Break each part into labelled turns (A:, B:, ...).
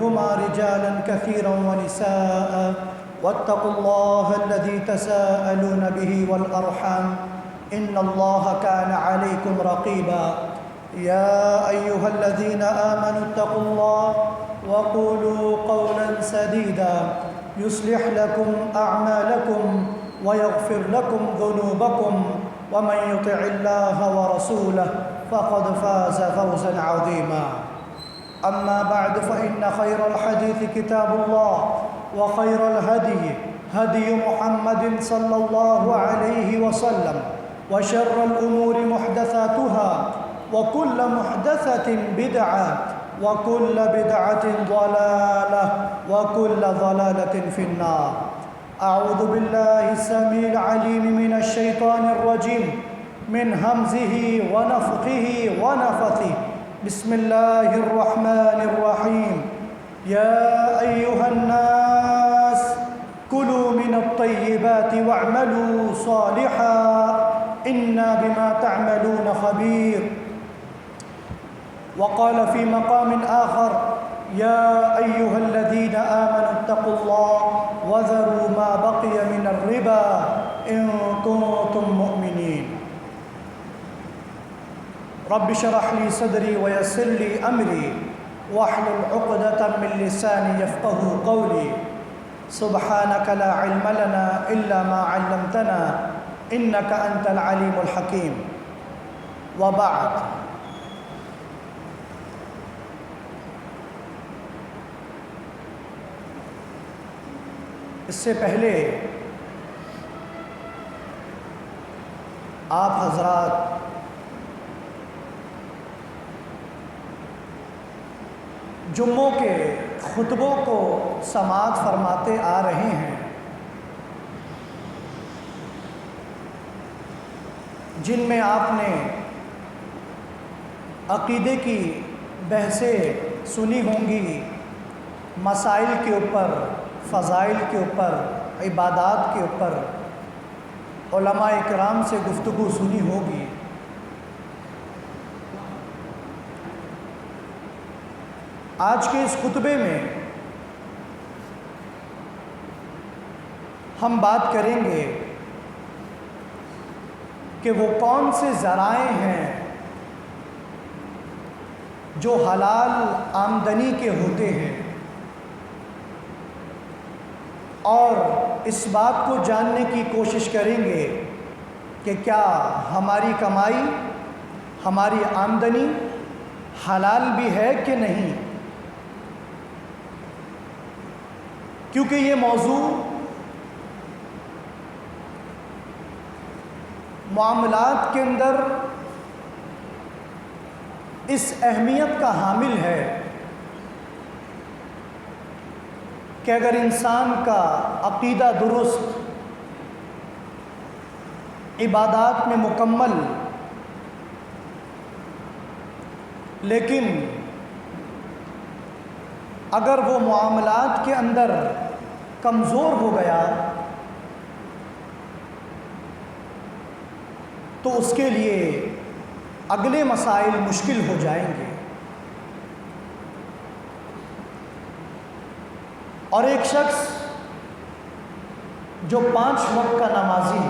A: منهما رجالا كثيرا ونساء واتقوا الله الذي تساءلون به والأرحام إن الله كان عليكم رقيبا يا أيها الذين آمنوا اتقوا الله وقولوا قولا سديدا يصلح لكم أعمالكم ويغفر لكم ذنوبكم ومن يطع الله ورسوله فقد فاز فوزا عظيما أما بعد فإن خير الحديث كتاب الله وخير الهدي هدي محمد صلى الله عليه وسلم وشر الأمور محدثاتها وكل محدثة بدعة وكل بدعة ضلالة وكل ضلالة في النار. أعوذ بالله السميع العليم من الشيطان الرجيم من همزه ونفخه ونفثه. بسم الله الرحمن الرحيم. يا أيها الناس كلوا من الطيبات واعملوا صالحا إنا بما تعملون خبير. وقال في مقام آخر يا أيها الذين آمنوا اتقوا الله وذروا ما بقي من الربا إن كنتم مؤمنين. رب اشرح لي صدري ويسر لي أمري واحلل عقدة من لساني يفقهوا قولي. سبحانك لا علم لنا إلا ما علمتنا إنك أنت العليم الحكيم. وبعد. اس سے پہلے آپ حضرات جمعوں کے خطبوں کو سماعت فرماتے آ رہے ہیں، جن میں آپ نے عقیدے کی بحثیں سنی ہوں گی، مسائل کے اوپر، فضائل کے اوپر، عبادات کے اوپر علماء اکرام سے گفتگو سنی ہوگی۔ آج کے اس خطبے میں ہم بات کریں گے کہ وہ کون سے ذرائع ہیں جو حلال آمدنی کے ہوتے ہیں، اور اس بات کو جاننے کی کوشش کریں گے کہ کیا ہماری کمائی، ہماری آمدنی حلال بھی ہے کہ نہیں، کیونکہ یہ موضوع معاملات کے اندر اس اہمیت کا حامل ہے کہ اگر انسان کا عقیدہ درست، عبادات میں مکمل، لیکن اگر وہ معاملات کے اندر کمزور ہو گیا تو اس کے لیے اگلے مسائل مشکل ہو جائیں گے۔ اور ایک شخص جو 5 وقت کا نمازی،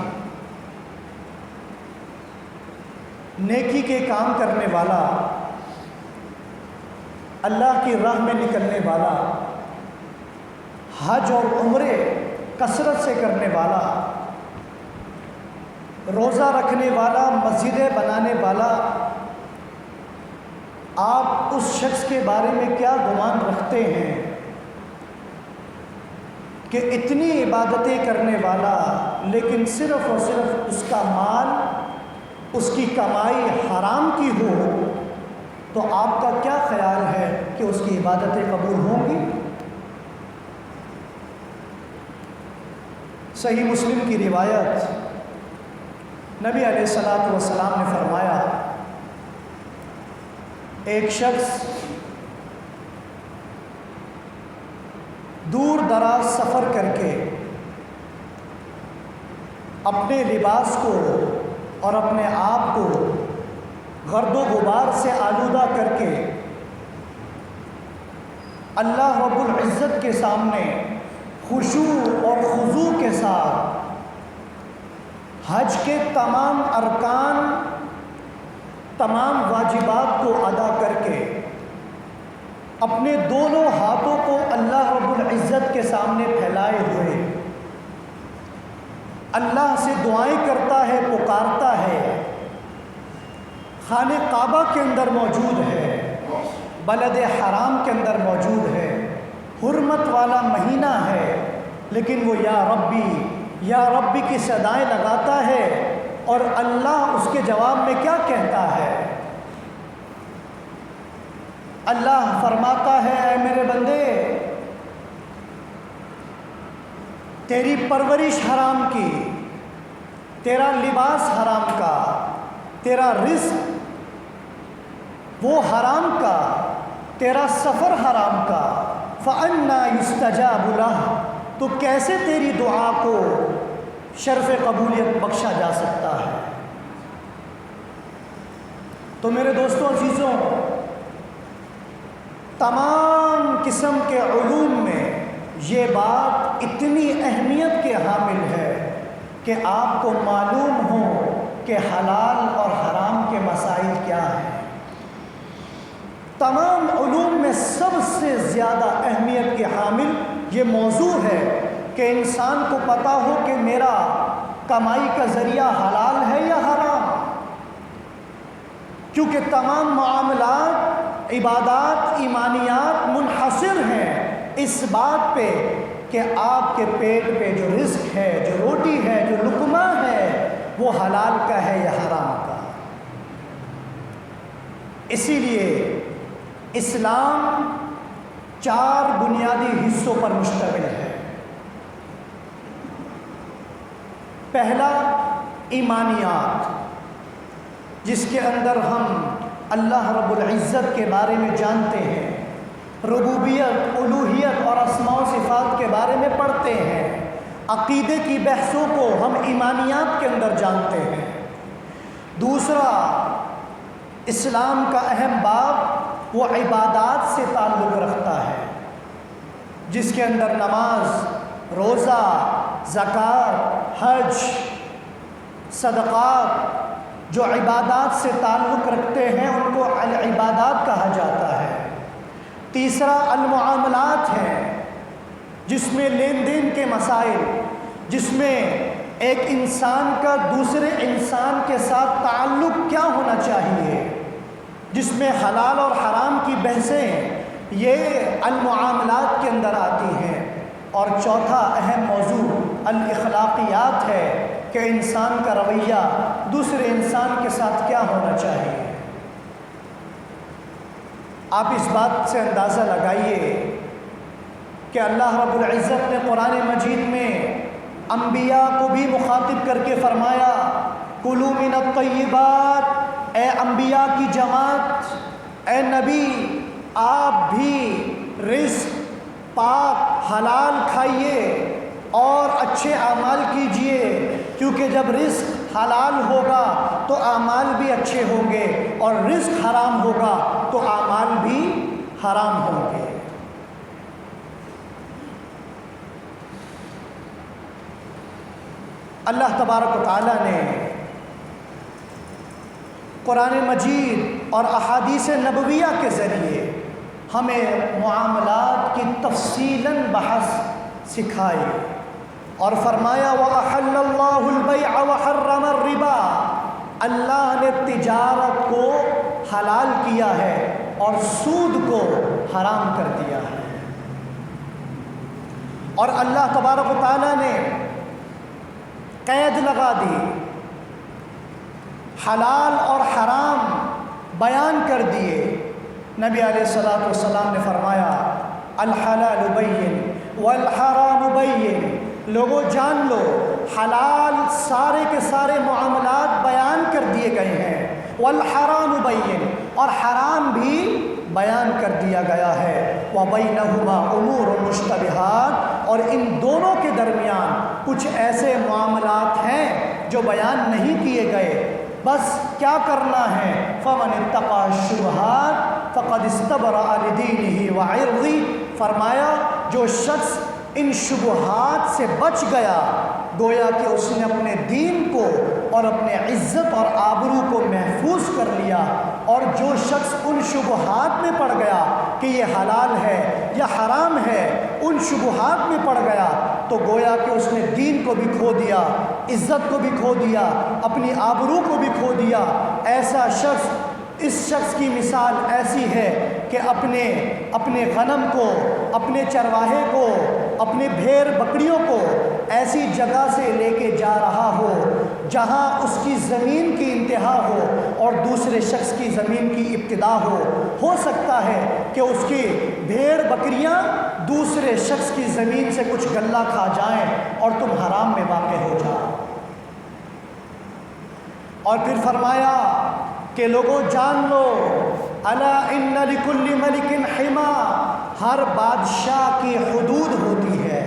A: نیکی کے کام کرنے والا، اللہ کی راہ میں نکلنے والا، حج اور عمرے کثرت سے کرنے والا، روزہ رکھنے والا، مسجدیں بنانے والا، آپ اس شخص کے بارے میں کیا گمان رکھتے ہیں کہ اتنی عبادتیں کرنے والا لیکن صرف اور صرف اس کا مال، اس کی کمائی حرام کی ہو، تو آپ کا کیا خیال ہے کہ اس کی عبادتیں قبول ہوں گی؟ صحیح مسلم کی روایت، نبی علیہ الصلوۃ والسلام نے فرمایا، ایک شخص دور دراز سفر کر کے اپنے لباس کو اور اپنے آپ کو گرد و غبار سے آلودہ کر کے اللہ رب العزت کے سامنے خشوع اور خضوع کے ساتھ حج کے تمام ارکان، تمام واجبات کو ادا کر کے اپنے دونوں ہاتھوں کو اللہ رب العزت کے سامنے پھیلائے ہوئے اللہ سے دعائیں کرتا ہے، پکارتا ہے، خانہ کعبہ کے اندر موجود ہے، بلد حرام کے اندر موجود ہے، حرمت والا مہینہ ہے، لیکن وہ یا ربی کی صدائیں لگاتا ہے، اور اللہ اس کے جواب میں کیا کہتا ہے؟ اللہ فرماتا ہے اے میرے بندے، تیری پرورش حرام کی، تیرا لباس حرام کا، تیرا رزق وہ حرام کا، تیرا سفر حرام کا، فَأَنَّا يُسْتَجَابُ لَهُ، تو کیسے تیری دعا کو شرف قبولیت بخشا جا سکتا ہے؟ تو میرے دوستوں عزیزوں، تمام قسم کے علوم میں یہ بات اتنی اہمیت کے حامل ہے کہ آپ کو معلوم ہو کہ حلال اور حرام کے مسائل کیا ہیں۔ تمام علوم میں سب سے زیادہ اہمیت کے حامل یہ موضوع ہے کہ انسان کو پتہ ہو کہ میرا کمائی کا ذریعہ حلال ہے یا حرام، کیونکہ تمام معاملات، عبادات، ایمانیات منحصر ہیں اس بات پہ کہ آپ کے پیٹ پہ جو رزق ہے، جو روٹی ہے، جو لقمہ ہے، وہ حلال کا ہے یا حرام کا۔ اسی لیے اسلام 4 بنیادی حصوں پر مشتمل ہے۔ پہلا ایمانیات، جس کے اندر ہم اللہ رب العزت کے بارے میں جانتے ہیں، ربوبیت، الوہیت اور اسماء و صفات کے بارے میں پڑھتے ہیں، عقیدے کی بحثوں کو ہم ایمانیات کے اندر جانتے ہیں۔ دوسرا، اسلام کا اہم باب وہ عبادات سے تعلق رکھتا ہے، جس کے اندر نماز، روزہ، زکوٰۃ، حج، صدقات، جو عبادات سے تعلق رکھتے ہیں ان کو العبادات کہا جاتا ہے۔ تیسرا المعاملات ہیں، جس میں لین دین کے مسائل، جس میں ایک انسان کا دوسرے انسان کے ساتھ تعلق کیا ہونا چاہیے، جس میں حلال اور حرام کی بحثیں یہ المعاملات کے اندر آتی ہیں۔ اور چوتھا اہم موضوع الاخلاقیات ہے کہ انسان کا رویہ دوسرے انسان کے ساتھ کیا ہونا چاہیے۔ آپ اس بات سے اندازہ لگائیے کہ اللہ رب العزت نے قرآن مجید میں انبیاء کو بھی مخاطب کر کے فرمایا، کلوا من الطیبات، اے انبیاء کی جماعت، اے نبی آپ بھی رزق پاک حلال کھائیے اور اچھے اعمال کیجئے، کیونکہ جب رزق حلال ہوگا تو اعمال بھی اچھے ہوں گے، اور رزق حرام ہوگا تو اعمال بھی حرام ہوں گے۔ اللہ تبارک و تعالیٰ نے قرآن مجید اور احادیث نبویہ کے ذریعے ہمیں معاملات کی تفصیلاً بحث سکھائی اور فرمایا وَأَحَلَّ اللَّهُ الْبَيْعَ وَحَرَّمَ الرِّبَا، اللہ نے تجارت کو حلال کیا ہے اور سود کو حرام کر دیا ہے۔ اور اللہ تبارک و تعالیٰ نے قید لگا دی، حلال اور حرام بیان کر دیے۔ نبی علیہ الصلوۃ والسلام نے فرمایا الحلال بین والحرام بین، لوگوں جان لو حلال سارے کے سارے معاملات بیان کر دیے گئے ہیں، والحرام بین، اور حرام بھی بیان کر دیا گیا ہے، وَبَيْنَهُمَا أُمُورٌ مُشْتَبِهَاتٌ، اور ان دونوں کے درمیان کچھ ایسے معاملات ہیں جو بیان نہیں کیے گئے، بس کیا کرنا ہے، فَمَنِ اتَّقَى الشُّبُهَاتِ فَقَدِ اسْتَبْرَأَ لِدِينِهِ وَعِرْضِهِ، فرمایا جو شخص ان شبہات سے بچ گیا گویا کہ اس نے اپنے دین کو اور اپنے عزت اور آبرو کو محفوظ کر لیا، اور جو شخص ان شبہات میں پڑ گیا کہ یہ حلال ہے یا حرام ہے، ان شبہات میں پڑ گیا تو گویا کہ اس نے دین کو بھی کھو دیا، عزت کو بھی کھو دیا، اپنی آبرو کو بھی کھو دیا۔ ایسا شخص، اس شخص کی مثال ایسی ہے کہ اپنے غنم کو، اپنے چرواہے کو، اپنے بھیڑ بکریوں کو ایسی جگہ سے لے کے جا رہا ہو جہاں اس کی زمین کی انتہا ہو اور دوسرے شخص کی زمین کی ابتدا ہو سکتا ہے کہ اس کی بھیڑ بکریاں دوسرے شخص کی زمین سے کچھ غلہ کھا جائیں اور تم حرام میں واقع ہو جاؤ۔ اور پھر فرمایا کہ لوگوں جان لو، الا ان لکل ملک حما، ہر بادشاہ کی حدود ہوتی ہے،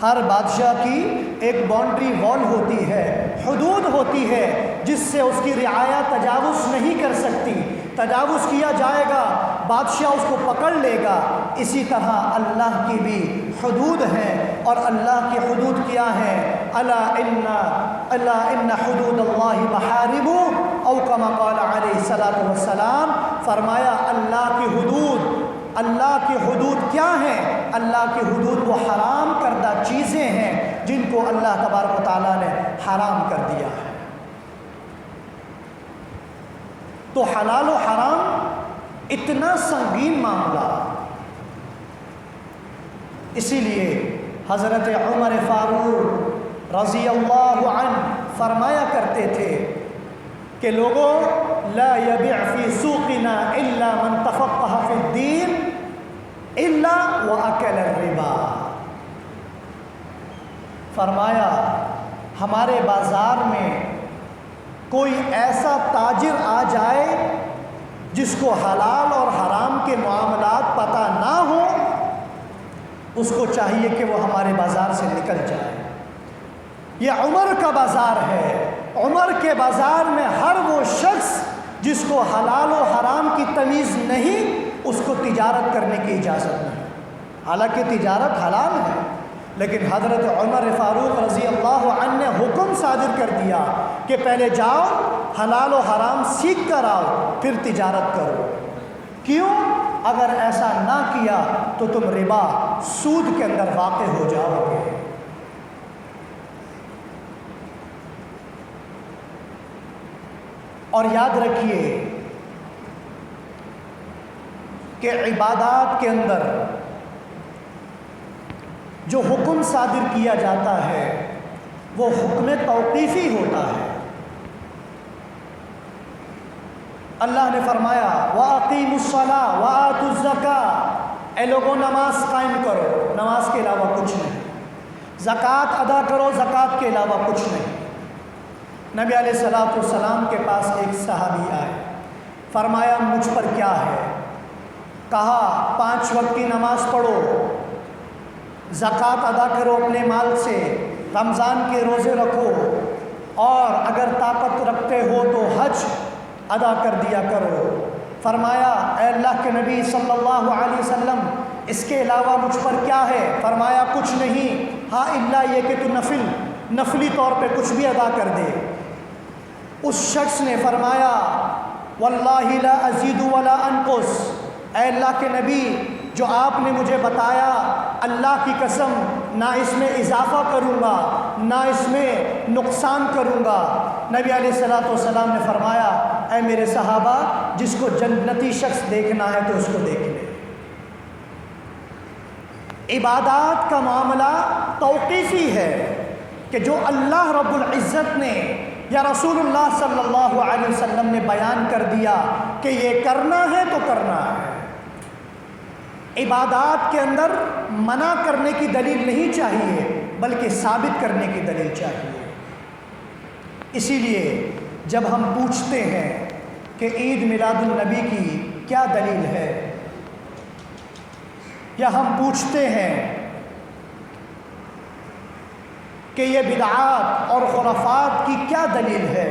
A: ہر بادشاہ کی ایک باؤنڈری وال ہوتی ہے، حدود ہوتی ہے جس سے اس کی رعایا تجاوز نہیں کر سکتی۔ تجاوز کیا جائے گا بادشاہ اس کو پکڑ لے گا۔ اسی طرح اللہ کی بھی حدود ہیں، اور اللہ کی حدود کیا ہیں؟ الا ان حدود اللہ محارم، او کما قال علیہ الصلوۃ والسلام، فرمایا اللہ کی حدود کیا ہیں؟ اللہ کی حدود وہ حرام کردہ چیزیں ہیں جن کو اللہ تبارک و تعالیٰ نے حرام کر دیا ہے۔ تو حلال و حرام اتنا سنگین معاملہ، اسی لیے حضرت عمر فاروق رضی اللہ عنہ فرمایا کرتے تھے کہ لوگوں لا یبیع فی سوقنا الا من تفقہ فی الدین الا واکل الربا، فرمایا ہمارے بازار میں کوئی ایسا تاجر آ جائے جس کو حلال اور حرام کے معاملات پتہ نہ ہو، اس کو چاہیے کہ وہ ہمارے بازار سے نکل جائے۔ یہ عمر کا بازار ہے، عمر کے بازار میں ہر وہ شخص جس کو حلال و حرام کی تمیز نہیں، اس کو تجارت کرنے کی اجازت نہیں۔ حالانکہ تجارت حلال ہے، لیکن حضرت عمر فاروق رضی اللہ عنہ نے حکم صادر کر دیا کہ پہلے جاؤ حلال و حرام سیکھ کر آؤ، پھر تجارت کرو۔ کیوں؟ اگر ایسا نہ کیا تو تم ربا، سود کے اندر واقع ہو جاؤ گے۔ اور یاد رکھیے کہ عبادات کے اندر جو حکم صادر کیا جاتا ہے وہ حکم توقیفی ہوتا ہے۔ اللہ نے فرمایا وَأَقِيمُوا الصَّلَاةَ وَآتُوا الزَّكَاةَ، اے لوگوں نماز قائم کرو، نماز کے علاوہ کچھ نہیں، زکوٰۃ ادا کرو، زکوٰۃ کے علاوہ کچھ نہیں۔ نبی علیہ الصلوۃ والسلام کے پاس ایک صحابی آئے، فرمایا مجھ پر کیا ہے؟ کہا 5 وقت کی نماز پڑھو، زکوٰۃ ادا کرو اپنے مال سے، رمضان کے روزے رکھو، اور اگر طاقت رکھتے ہو تو حج ادا کر دیا کرو۔ فرمایا اے اللہ کے نبی صلی اللہ علیہ وسلم اس کے علاوہ مجھ پر کیا ہے؟ فرمایا کچھ نہیں، ہاں الا یہ کہ تو نفلی طور پہ کچھ بھی ادا کر دے۔ اس شخص نے فرمایا واللہ لا ازید ولا انقص، اے اللہ کے نبی جو آپ نے مجھے بتایا اللہ کی قسم نہ اس میں اضافہ کروں گا نہ اس میں نقصان کروں گا۔ نبی علیہ الصلوۃ والسلام نے فرمایا اے میرے صحابہ جس کو جنتی شخص دیکھنا ہے تو اس کو دیکھ لے۔ عبادات کا معاملہ توقیفی ہے کہ جو اللہ رب العزت نے یا رسول اللہ صلی اللہ علیہ وسلم نے بیان کر دیا کہ یہ کرنا ہے تو کرنا ہے۔ عبادات کے اندر منع کرنے کی دلیل نہیں چاہیے بلکہ ثابت کرنے کی دلیل چاہیے۔ اسی لیے جب ہم پوچھتے ہیں کہ عید میلاد النبی کی کیا دلیل ہے، یا ہم پوچھتے ہیں کہ یہ بدعات اور خرافات کی کیا دلیل ہے،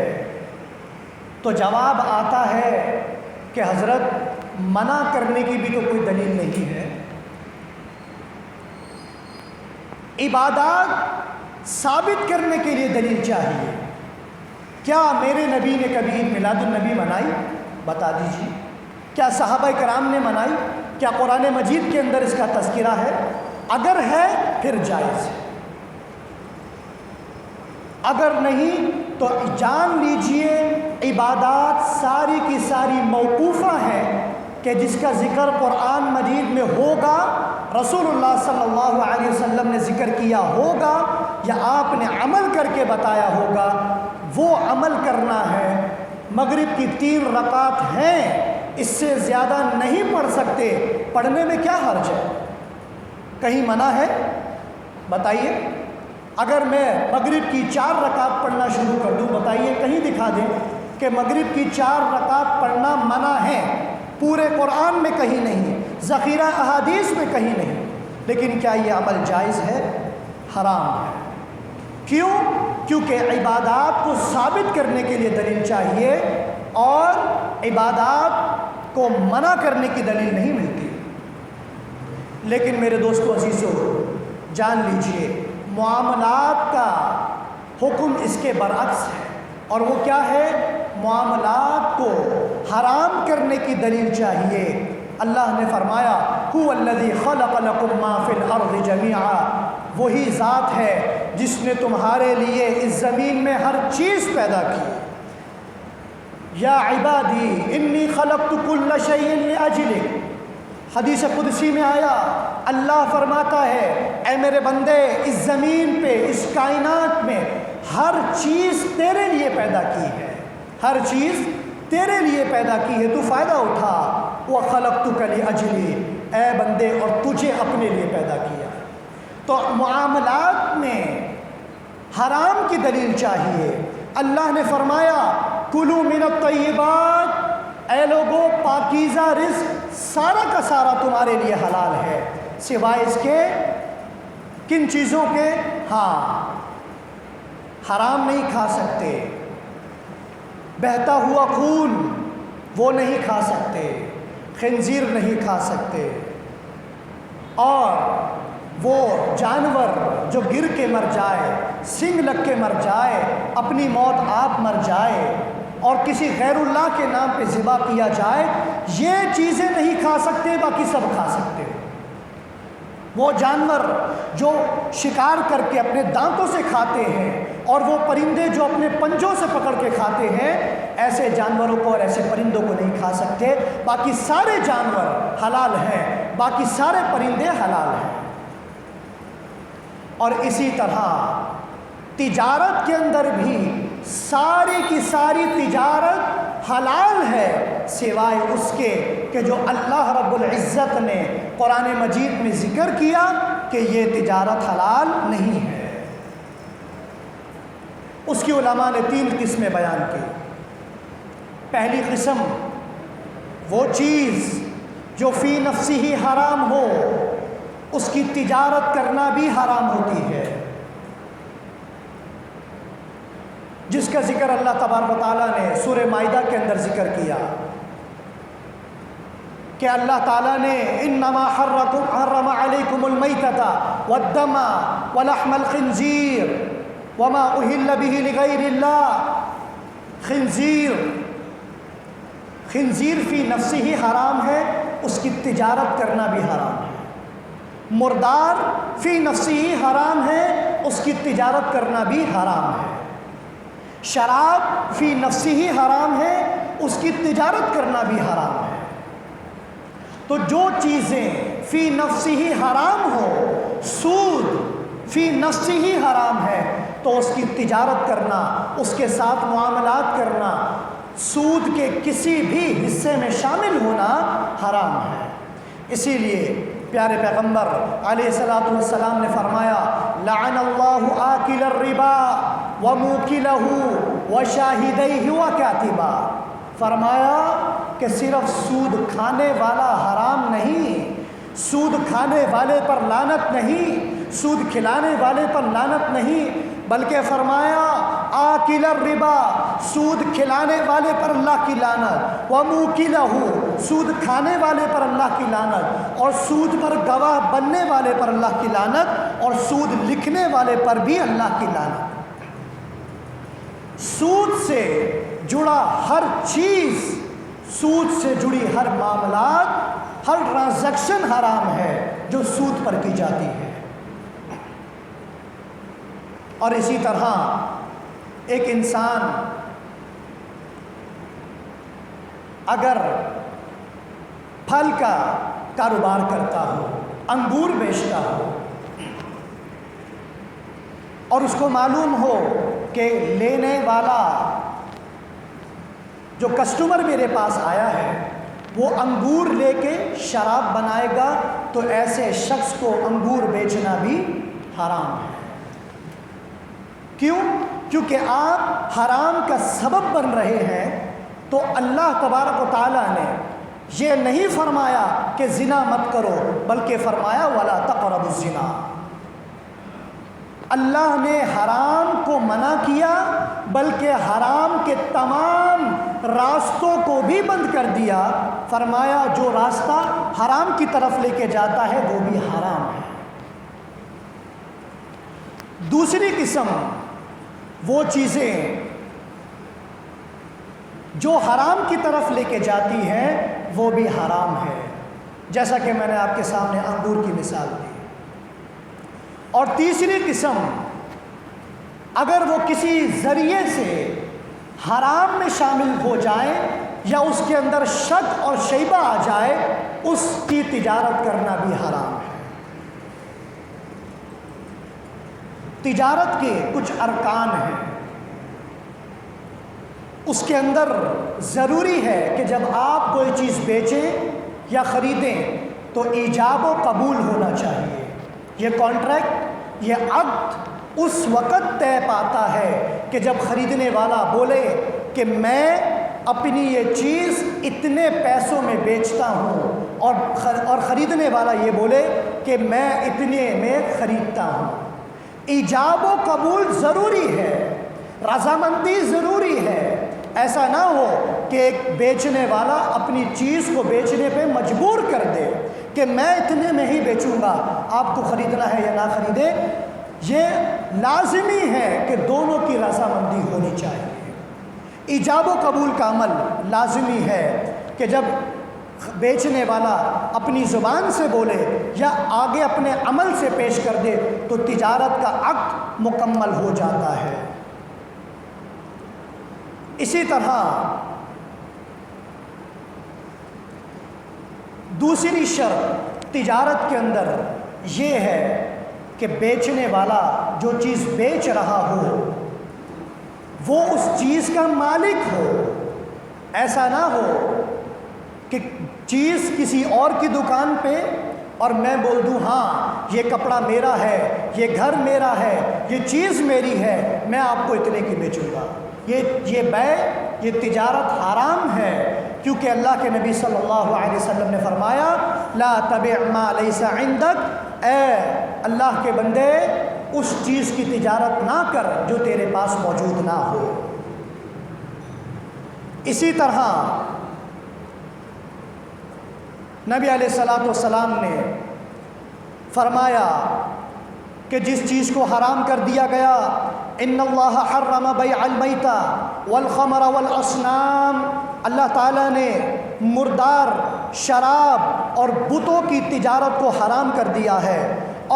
A: تو جواب آتا ہے کہ حضرت منع کرنے کی بھی تو کوئی دلیل نہیں ہے، عبادات ثابت کرنے کے لیے دلیل چاہیے۔ کیا میرے نبی نے کبھی عید میلاد النبی منائی؟ بتا دیجیے۔ کیا صحابہ کرام نے منائی؟ کیا قرآن مجید کے اندر اس کا تذکرہ ہے؟ اگر ہے پھر جائز ہے، اگر نہیں تو جان لیجئے عبادات ساری کی ساری موقوفہ ہیں کہ جس کا ذکر قرآن مجید میں ہوگا، رسول اللہ صلی اللہ علیہ وسلم نے ذکر کیا ہوگا یا آپ نے عمل کر کے بتایا ہوگا، وہ عمل کرنا ہے۔ مغرب کی 3 رکعت ہیں، اس سے زیادہ نہیں پڑھ سکتے، پڑھنے میں کیا حرج ہے؟ کہیں منع ہے؟ بتائیے۔ اگر میں مغرب کی 4 رکعت پڑھنا شروع کر دوں، بتائیے کہیں دکھا دیں کہ مغرب کی 4 رکعت پڑھنا منع ہے؟ پورے قرآن میں کہیں نہیں، ذخیرہ احادیث میں کہیں نہیں۔ لیکن کیا یہ عمل جائز ہے؟ حرام ہے۔ کیوں؟ کیونکہ عبادات کو ثابت کرنے کے لیے دلیل چاہیے اور عبادات کو منع کرنے کی دلیل نہیں ملتی۔ لیکن میرے دوستو عزیزو، جان لیجئے معاملات کا حکم اس کے برعکس ہے، اور وہ کیا ہے؟ معاملات کو حرام کرنے کی دلیل چاہیے۔ اللہ نے فرمایا هو الذی خلق لکم ما فی الارض جمیعا، وہی ذات ہے جس نے تمہارے لیے اس زمین میں ہر چیز پیدا کی۔ یا عبادی انی خلقت کل شیء لاجلک، حدیث قدسی میں آیا، اللہ فرماتا ہے اے میرے بندے، اس زمین پہ، اس کائنات میں ہر چیز تیرے لیے پیدا کی ہے، ہر چیز تیرے لیے پیدا کی ہے، تو فائدہ اٹھا۔ وَخَلَقْتُكَ لِأَجْلِي، اے بندے اور تجھے اپنے لیے پیدا کیا۔ تو معاملات میں حرام کی دلیل چاہیے۔ اللہ نے فرمایا کُلُوا مِنَ الطَّيِّبَاتِ، اے لوگو پاکیزہ رزق سارا کا سارا تمہارے لیے حلال ہے، سوائے اس کے کن چیزوں کے؟ ہاں، حرام نہیں کھا سکتے، بہتا ہوا خون وہ نہیں کھا سکتے، خنزیر نہیں کھا سکتے، اور وہ جانور جو گر کے مر جائے، سنگ لگ کے مر جائے، اپنی موت آپ مر جائے اور کسی غیر اللہ کے نام پہ ذبح کیا جائے، یہ چیزیں نہیں کھا سکتے، باقی سب کھا سکتے۔ وہ جانور جو شکار کر کے اپنے دانتوں سے کھاتے ہیں، اور وہ پرندے جو اپنے پنجوں سے پکڑ کے کھاتے ہیں، ایسے جانوروں کو اور ایسے پرندوں کو نہیں کھا سکتے۔ باقی سارے جانور حلال ہیں، باقی سارے پرندے حلال ہیں۔ اور اسی طرح تجارت کے اندر بھی ساری کی ساری تجارت حلال ہے، سوائے اس کے کہ جو اللہ رب العزت نے قرآن مجید میں ذکر کیا کہ یہ تجارت حلال نہیں ہے۔ اس کی علماء نے 3 قسمیں بیان کی۔ پہلی قسم وہ چیز جو فی نفسی ہی حرام ہو، اس کی تجارت کرنا بھی حرام ہوتی ہے، جس کا ذکر اللہ تبارک و تعالیٰ نے سورہ مائدہ کے اندر ذکر کیا کہ اللہ تعالیٰ نے انما حرم علیکم المیتۃ والدم ولحم الخنزیر وما اہل به لغیر اللہ۔ خنزیر فی نفسی ہی حرام ہے، اس کی تجارت کرنا بھی حرام ہے۔ مردار فی نفسی ہی حرام ہے، اس کی تجارت کرنا بھی حرام ہے۔ شراب فی نفسی ہی حرام ہے، اس کی تجارت کرنا بھی حرام ہے۔ تو جو چیزیں فی نفسی ہی حرام ہو، سود فی نفسی ہی حرام ہے، تو اس کی تجارت کرنا، اس کے ساتھ معاملات کرنا، سود کے کسی بھی حصے میں شامل ہونا حرام ہے۔ اسی لیے پیارے پیغمبر علیہ الصلوۃ والسلام نے فرمایا لعن اللہ آکل الربا وموکلہ وشاہدیہ وکاتبہ، فرمایا کہ صرف سود کھانے والا حرام نہیں، سود کھانے والے پر لعنت نہیں، سود کھلانے والے پر لعنت نہیں، بلکہ فرمایا آکل الربا، سود کھلانے والے پر اللہ کی لعنت، وموکلہ، سود کھانے والے پر اللہ کی لعنت، اور سود پر گواہ بننے والے پر اللہ کی لعنت، اور سود لکھنے والے پر بھی اللہ کی لعنت۔ سود سے جڑا ہر چیز، سود سے جڑی ہر معاملات، ہر ٹرانزیکشن حرام ہے جو سود پر کی جاتی ہے۔ اور اسی طرح ایک انسان اگر پھل کا کاروبار کرتا ہو، انگور بیچتا ہو، اور اس کو معلوم ہو کہ لینے والا جو کسٹمر میرے پاس آیا ہے وہ انگور لے کے شراب بنائے گا، تو ایسے شخص کو انگور بیچنا بھی حرام ہے۔ کیوں؟ کیونکہ آپ حرام کا سبب بن رہے ہیں۔ تو اللہ تبارک و تعالیٰ نے یہ نہیں فرمایا کہ زنا مت کرو، بلکہ فرمایا وَلَا تَقْرَبُوا الزِّنَا۔ اللہ نے حرام کو منع کیا، بلکہ حرام کے تمام راستوں کو بھی بند کر دیا۔ فرمایا جو راستہ حرام کی طرف لے کے جاتا ہے وہ بھی حرام ہے۔ دوسری قسم وہ چیزیں جو حرام کی طرف لے کے جاتی ہیں وہ بھی حرام ہے، جیسا کہ میں نے آپ کے سامنے انگور کی مثال دی۔ اور تیسری قسم اگر وہ کسی ذریعے سے حرام میں شامل ہو جائے یا اس کے اندر شک اور شیبہ آ جائے، اس کی تجارت کرنا بھی حرام ہے۔ تجارت کے کچھ ارکان ہیں، اس کے اندر ضروری ہے کہ جب آپ کوئی چیز بیچیں یا خریدیں تو ایجاب و قبول ہونا چاہیے۔ یہ کانٹریکٹ، یہ عقد اس وقت طے پاتا ہے کہ جب خریدنے والا بولے کہ میں اپنی یہ چیز اتنے پیسوں میں بیچتا ہوں، اور خریدنے والا یہ بولے کہ میں اتنے میں خریدتا ہوں۔ ایجاب و قبول ضروری ہے، رضامندی ضروری ہے۔ ایسا نہ ہو کہ ایک بیچنے والا اپنی چیز کو بیچنے پہ مجبور کر دے کہ میں اتنے میں ہی بیچوں گا، آپ کو خریدنا ہے یا نہ خریدے۔ یہ لازمی ہے کہ دونوں کی رضامندی ہونی چاہیے۔ ایجاب و قبول کا عمل لازمی ہے کہ جب بیچنے والا اپنی زبان سے بولے یا آگے اپنے عمل سے پیش کر دے تو تجارت کا عقد مکمل ہو جاتا ہے۔ اسی طرح دوسری شرط تجارت کے اندر یہ ہے کہ بیچنے والا جو چیز بیچ رہا ہو وہ اس چیز کا مالک ہو۔ ایسا نہ ہو کہ چیز کسی اور کی دکان پہ اور میں بول دوں ہاں یہ کپڑا میرا ہے، یہ گھر میرا ہے، یہ چیز میری ہے، میں آپ کو اتنے کی بیچوں گا۔ یہ بیع، یہ تجارت حرام ہے، کیونکہ اللہ کے نبی صلی اللہ علیہ وسلم نے فرمایا لا تبع ما لیس عندک، اے اللہ کے بندے اس چیز کی تجارت نہ کر جو تیرے پاس موجود نہ ہو۔ اسی طرح نبی علیہ الصلوۃ والسلام نے فرمایا کہ جس چیز کو حرام کر دیا گیا، ان اللہ حرم بیع المیتہ والخمر والاصنام، اللہ تعالیٰ نے مردار، شراب اور بتوں کی تجارت کو حرام کر دیا ہے،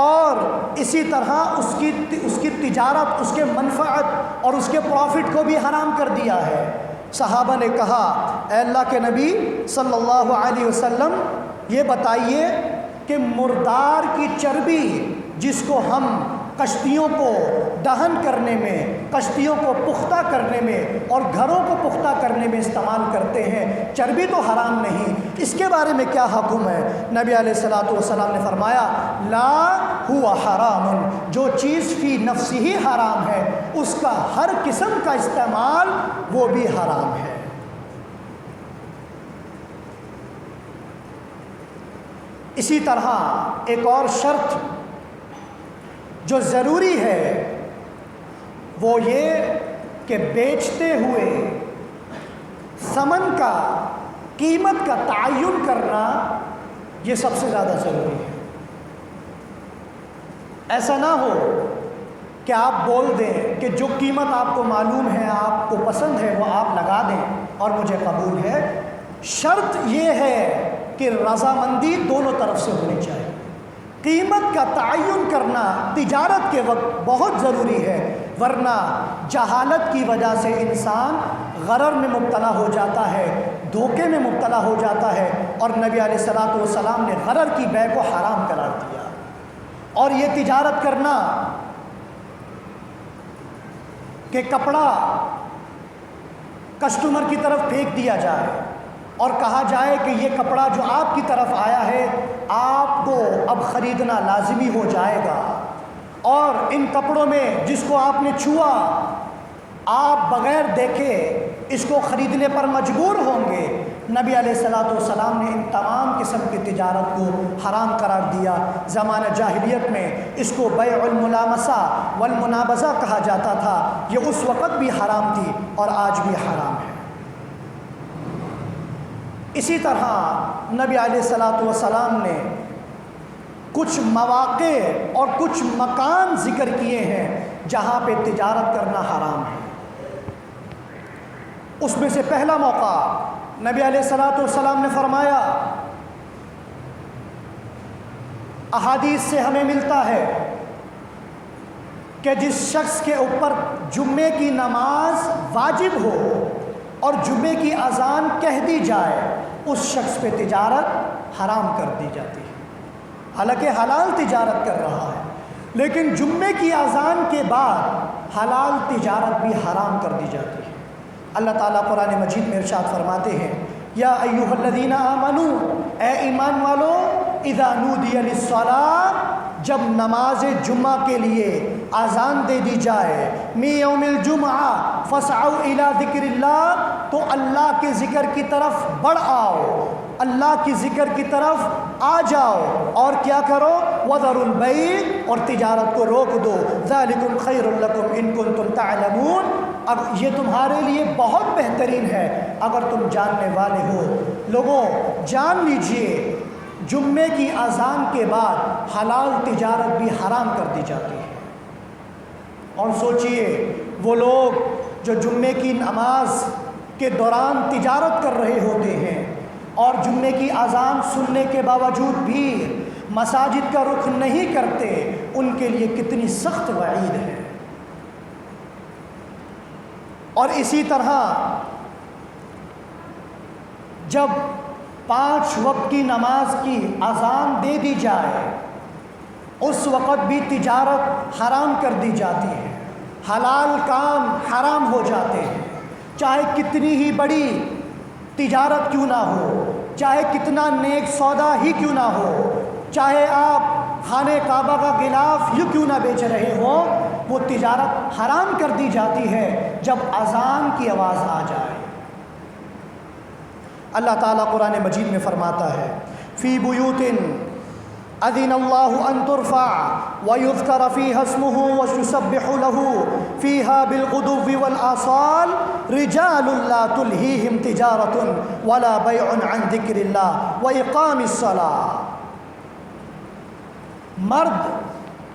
A: اور اسی طرح اس کی تجارت، اس کے منفعت اور اس کے پروفٹ کو بھی حرام کر دیا ہے۔ صحابہ نے کہا اے اللہ کے نبی صلی اللہ علیہ وسلم یہ بتائیے کہ مردار کی چربی جس کو ہم کشتیوں کو دہن کرنے میں، کشتیوں کو پختہ کرنے میں اور گھروں کو پختہ کرنے میں استعمال کرتے ہیں، چربی تو حرام نہیں، اس کے بارے میں کیا حکم ہے؟ نبی علیہ الصلوۃ والسلام نے فرمایا لا ہوا حرام، جو چیز فی نفسی ہی حرام ہے اس کا ہر قسم کا استعمال وہ بھی حرام ہے۔ اسی طرح ایک اور شرط جو ضروری ہے وہ یہ کہ بیچتے ہوئے ثمن کا، قیمت کا تعین کرنا یہ سب سے زیادہ ضروری ہے۔ ایسا نہ ہو کہ آپ بول دیں کہ جو قیمت آپ کو معلوم ہے، آپ کو پسند ہے، وہ آپ لگا دیں اور مجھے قبول ہے۔ شرط یہ ہے کہ رضامندی دونوں طرف سے ہونی چاہیے۔ قیمت کا تعین کرنا تجارت کے وقت بہت ضروری ہے، ورنہ جہالت کی وجہ سے انسان غرر میں مبتلا ہو جاتا ہے، دھوکے میں مبتلا ہو جاتا ہے، اور نبی علیہ الصلوۃ والسلام نے غرر کی بیع کو حرام قرار دیا۔ اور یہ تجارت کرنا کہ کپڑا کسٹمر کی طرف پھینک دیا جائے اور کہا جائے کہ یہ کپڑا جو آپ کی طرف آیا ہے آپ کو اب خریدنا لازمی ہو جائے گا، اور ان کپڑوں میں جس کو آپ نے چھوا آپ بغیر دیکھے اس کو خریدنے پر مجبور ہوں گے۔ نبی علیہ الصلوۃ والسلام نے ان تمام قسم کی تجارت کو حرام قرار دیا۔ زمانہ جاہلیت میں اس کو بیع الملامسہ والمنابذہ کہا جاتا تھا۔ یہ اس وقت بھی حرام تھی اور آج بھی حرام ہے۔ اسی طرح نبی علیہ الصلوۃ والسلام نے کچھ مواقع اور کچھ مکان ذکر کیے ہیں جہاں پہ تجارت کرنا حرام ہے۔ اس میں سے پہلا موقع نبی علیہ الصلوۃ والسلام نے فرمایا، احادیث سے ہمیں ملتا ہے کہ جس شخص کے اوپر جمعے کی نماز واجب ہو اور جمعے کی اذان کہہ دی جائے اس شخص پہ تجارت حرام کر دی جاتی ہے۔ حالانکہ حلال تجارت کر رہا ہے، لیکن جمعے کی اذان کے بعد حلال تجارت بھی حرام کر دی جاتی ہے۔ اللہ تعالیٰ قرآن مجید میں ارشاد فرماتے ہیں، یا ایھا الذین آمنوا، اے ایمان والو، اذا نودی للصلاۃ، جب نماز جمعہ کے لیے اذان دے دی جائے، من یوم الجمعہ فاسعوا الی ذکر اللہ، تو اللہ کے ذکر کی طرف بڑھ آؤ، اللہ کی ذکر کی طرف آ جاؤ، اور کیا کرو، وذروا البیع، اور تجارت کو روک دو، ذالکم خیر لکم ان کنتم تعلمون، اب یہ تمہارے لیے بہت بہترین ہے اگر تم جاننے والے ہو۔ لوگوں جان لیجئے، جمعے کی اذان کے بعد حلال تجارت بھی حرام کر دی جاتی ہے۔ اور سوچئے وہ لوگ جو جمعے کی نماز کے دوران تجارت کر رہے ہوتے ہیں اور جمعے کی اذان سننے کے باوجود بھی مساجد کا رخ نہیں کرتے، ان کے لیے کتنی سخت وعید ہے۔ اور اسی طرح جب 5 وقت کی نماز کی اذان دے دی جائے اس وقت بھی تجارت حرام کر دی جاتی ہے، حلال کام حرام ہو جاتے ہیں، چاہے کتنی ہی بڑی تجارت کیوں نہ ہو، چاہے کتنا نیک سودا ہی کیوں نہ ہو، چاہے آپ خانہ کعبہ کا غلاف ہی کیوں نہ بیچ رہے ہوں، وہ تجارت حرام کر دی جاتی ہے جب اذان کی آواز آ جائے۔ اللہ تعالیٰ قرآن مجید میں فرماتا ہے، فی بیوت اذن اللہ ان ترفع ویذکر فیہا اسمہ ویسبح لہ فیہا بالغدو والآصال رجال لا تلہیہم تجارۃ ولا بیع عن ذکر اللہ واقام الصلاۃ۔ مرد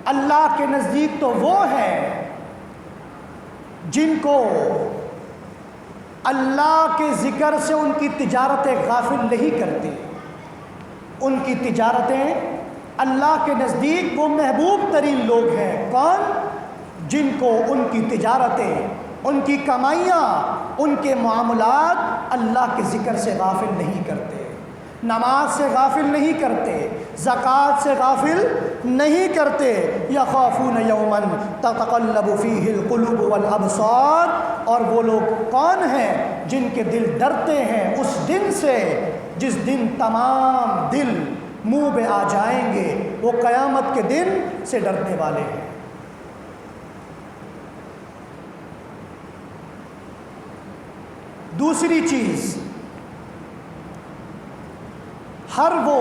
A: اللہ کے نزدیک تو وہ ہیں جن کو اللہ کے ذکر سے ان کی تجارتیں غافل نہیں کرتی، ان کی تجارتیں اللہ کے نزدیک وہ محبوب ترین لوگ ہیں۔ کون؟ جن کو ان کی تجارتیں، ان کی کمائیاں، ان کے معاملات اللہ کے ذکر سے غافل نہیں کرتے، نماز سے غافل نہیں کرتے، زکوٰۃ سے غافل نہیں کرتے۔ یخافون یوما تتقلب فیہ القلوب والابصار، اور وہ لوگ کون ہیں جن کے دل ڈرتے ہیں اس دن سے جس دن تمام دل منہ پہ آ جائیں گے، وہ قیامت کے دن سے ڈرنے والے ہیں۔ دوسری چیز، ہر وہ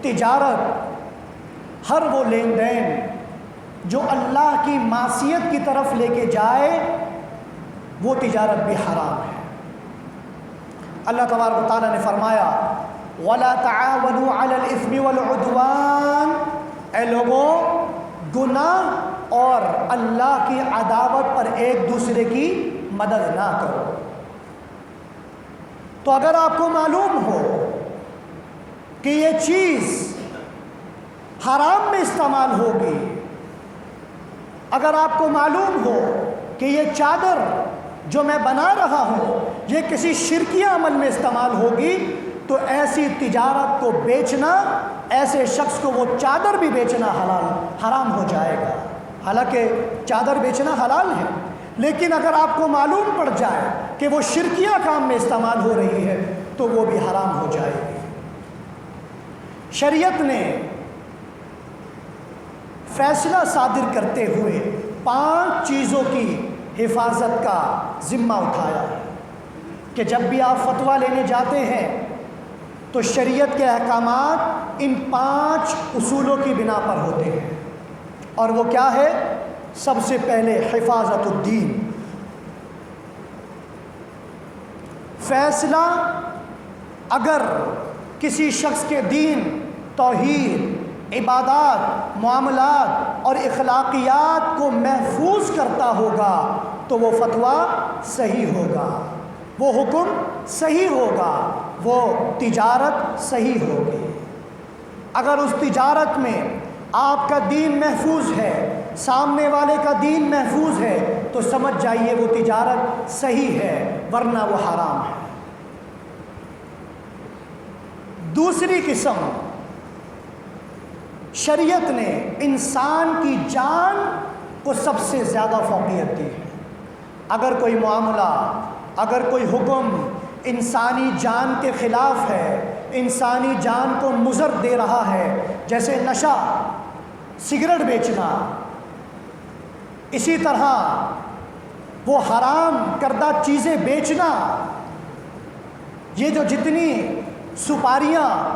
A: تجارت، ہر وہ لین دین جو اللہ کی معصیت کی طرف لے کے جائے، وہ تجارت بھی حرام ہے۔ اللہ تبارک و تعالیٰ نے فرمایا وَلَا تَعَاوَنُوا عَلَى الْإِثْمِ وَالْعُدْوَانِ، اے لوگوں گناہ اور اللہ کی عداوت پر ایک دوسرے کی مدد نہ کرو۔ تو اگر آپ کو معلوم ہو کہ یہ چیز حرام میں استعمال ہوگی، اگر آپ کو معلوم ہو کہ یہ چادر جو میں بنا رہا ہوں یہ کسی شرکیہ عمل میں استعمال ہوگی، تو ایسی تجارت کو بیچنا، ایسے شخص کو وہ چادر بھی بیچنا حرام ہو جائے گا۔ حالانکہ چادر بیچنا حلال ہے، لیکن اگر آپ کو معلوم پڑ جائے کہ وہ شرکیہ کام میں استعمال ہو رہی ہے تو وہ بھی حرام ہو جائے گی۔ شریعت نے فیصلہ صادر کرتے ہوئے 5 چیزوں کی حفاظت کا ذمہ اٹھایا ہے کہ جب بھی آپ فتویٰ لینے جاتے ہیں تو شریعت کے احکامات ان 5 اصولوں کی بنا پر ہوتے ہیں، اور وہ کیا ہے؟ سب سے پہلے حفاظت الدین۔ فیصلہ اگر کسی شخص کے دین، توحید، عبادات، معاملات اور اخلاقیات کو محفوظ کرتا ہوگا تو وہ فتویٰ صحیح ہوگا، وہ حکم صحیح ہوگا، وہ تجارت صحیح ہوگی۔ اگر اس تجارت میں آپ کا دین محفوظ ہے، سامنے والے کا دین محفوظ ہے، تو سمجھ جائیے وہ تجارت صحیح ہے، ورنہ وہ حرام ہے۔ دوسری قسم، شریعت نے انسان کی جان کو سب سے زیادہ فوقیت دی ہے۔ اگر کوئی معاملہ، اگر کوئی حکم انسانی جان کے خلاف ہے، انسانی جان کو مضر دے رہا ہے، جیسے نشہ، سگریٹ بیچنا، اسی طرح وہ حرام کردہ چیزیں بیچنا، یہ جو جتنی سپاریاں